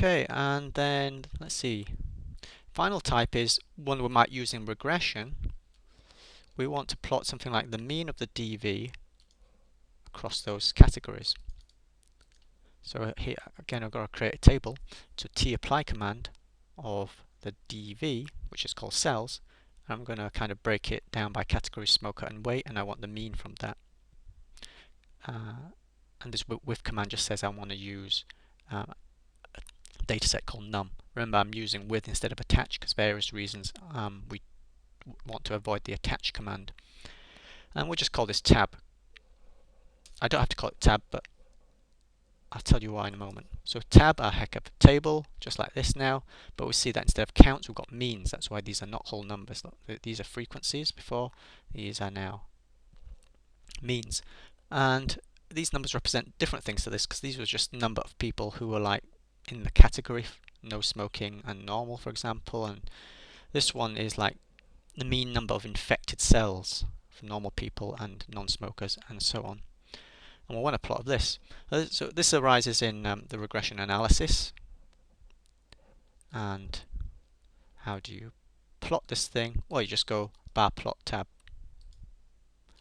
Okay, and then let's see. Final type is one we might use in regression. We want to plot something like the mean of the DV across those categories. So here again, I've got to create a table to tapply command of the DV, which is called cells. I'm going to kind of break it down by category, smoker and weight, and I want the mean from that. And this with command just says I want to use a dataset called num. Remember, I'm using with instead of attach because various reasons we want to avoid the attach command. And we'll just call this tab. I don't have to call it tab, but I'll tell you why in a moment. So tab, I heck up a table just like this now, but we see that instead of counts we've got means. That's why these are not whole numbers. These are frequencies before, these are now means. And these numbers represent different things to this because these were just number of people who were like in the category no smoking and normal, for example, and this one is like the mean number of infected cells for normal people and non-smokers and so on. And we'll want a plot of this. So this arises in the regression analysis. And how do you plot this thing? Well, you just go bar plot tab.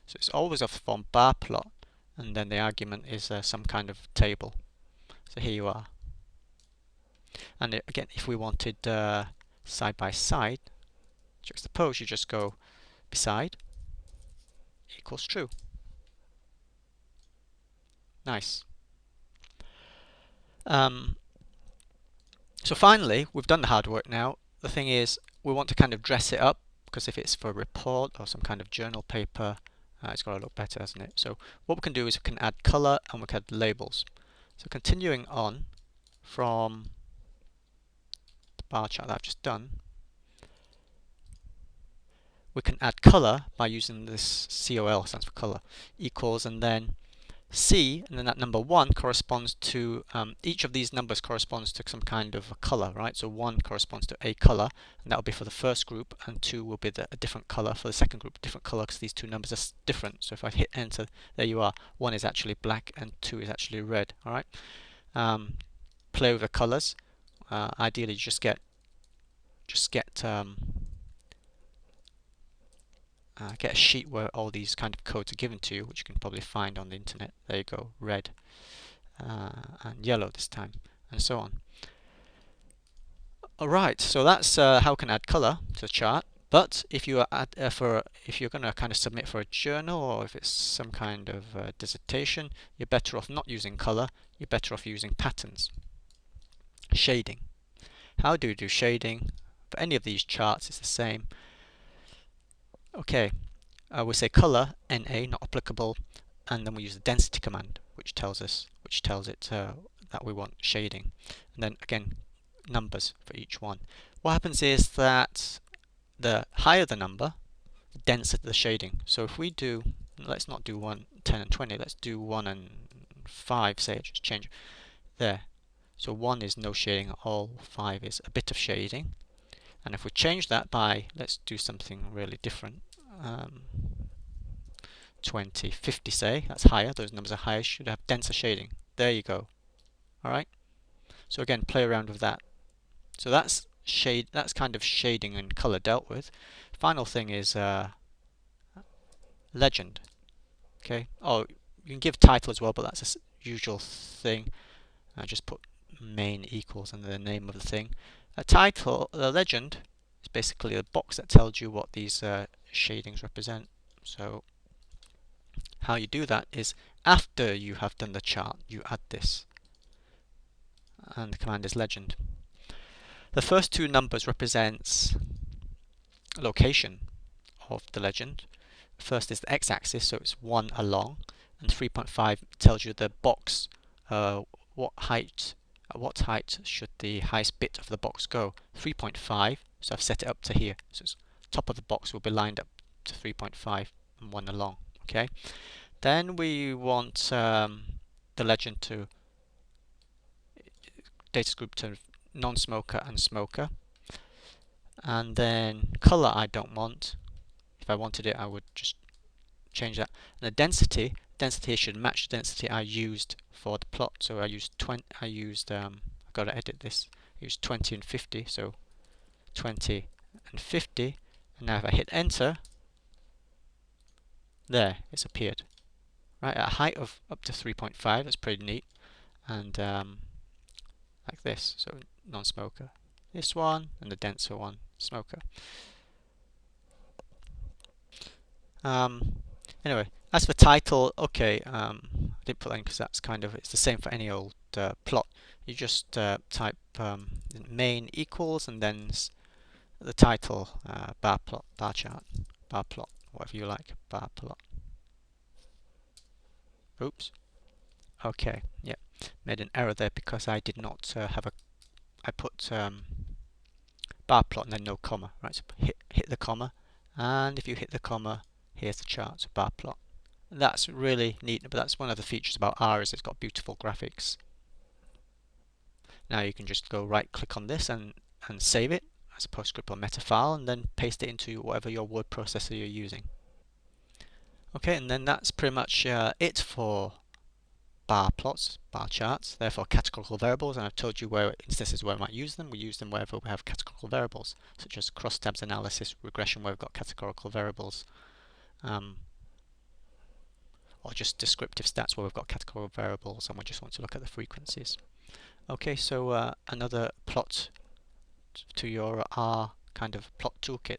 So it's always of the form bar plot, and then the argument is some kind of table. So here you are. And again, if we wanted side by side juxtapose, you just go beside equals true. Nice. So finally, we've done the hard work now. The thing is, we want to kind of dress it up, because if it's for a report or some kind of journal paper, it's got to look better, hasn't it? So what we can do is we can add color and we can add labels. So continuing on from the bar chart that I've just done, we can add color by using this COL, stands for color, equals, and then C, and then that number 1 corresponds to, each of these numbers corresponds to some kind of a color, right? So 1 corresponds to a color, and that will be for the first group, and 2 will be a different color for the second group, different color, because these two numbers are different. So if I hit enter, there you are. 1 is actually black, and 2 is actually red, all right? Play with the colors. Ideally, just get a sheet where all these kind of codes are given to you, which you can probably find on the internet. There you go, red and yellow this time, and so on. Alright, so that's how we can add color to the chart. But if you are if you're going to kind of submit for a journal, or if it's some kind of dissertation, you're better off not using color. You're better off using patterns. Shading. How do you do shading? For any of these charts, it's the same. Okay, we say color NA, not applicable, and then we use the density command, which tells it that we want shading, and then again numbers for each one. What happens is that the higher the number, the denser the shading. So if we do, let's not do 1, 10 and 20, let's do 1 and 5, say, just change there. So 1 is no shading at all, 5 is a bit of shading. And if we change that by, let's do something really different, 20, 50 say, that's higher, those numbers are higher, should have denser shading. There you go. Alright? So again, play around with that. So that's kind of shading and color dealt with. Final thing is legend. Okay. Oh, you can give title as well, but that's a usual thing. I just put main equals and the name of the thing. A title, the legend, is basically a box that tells you what these shadings represent. So how you do that is after you have done the chart, you add this, and the command is legend. The first two numbers represents location of the legend. First is the x-axis, so it's 1 along, and 3.5 tells you the box, at what height should the highest bit of the box go. 3.5, so I've set it up to here. So it's top of the box will be lined up to 3.5 and 1 along. Okay. Then we want the legend to data group to non-smoker and smoker. And then color I don't want. If I wanted it, I would just change that. And the density should match the density I used for the plot. So I used I've got to edit this. Use 20 and 50, so 20 and 50. And now if I hit enter, there, it's appeared. Right, at a height of up to 3.5, that's pretty neat. And like this, so non-smoker. This one, and the denser one, smoker. Anyway, as for title, okay, I didn't put that in because that's kind of, it's the same for any old plot. You just type main equals and then the title, bar plot, bar chart, bar plot, whatever you like, bar plot. Oops. Okay, yeah, made an error there because I did not have a, I put bar plot and then no comma, right, so hit the comma, and if you hit the comma, here's the chart, so bar plot. That's really neat, but that's one of the features about R, is it's got beautiful graphics. Now you can just go right click on this and save it as a PostScript or meta file, and then paste it into whatever your word processor you're using. Okay, and then that's pretty much it for bar plots, bar charts. Therefore categorical variables, and I've told you where instances where we might use them. We use them wherever we have categorical variables, such as crosstabs analysis, regression, where we've got categorical variables, or just descriptive stats where we've got categorical variables and we just want to look at the frequencies. Okay, so another plot to your R kind of plot toolkit.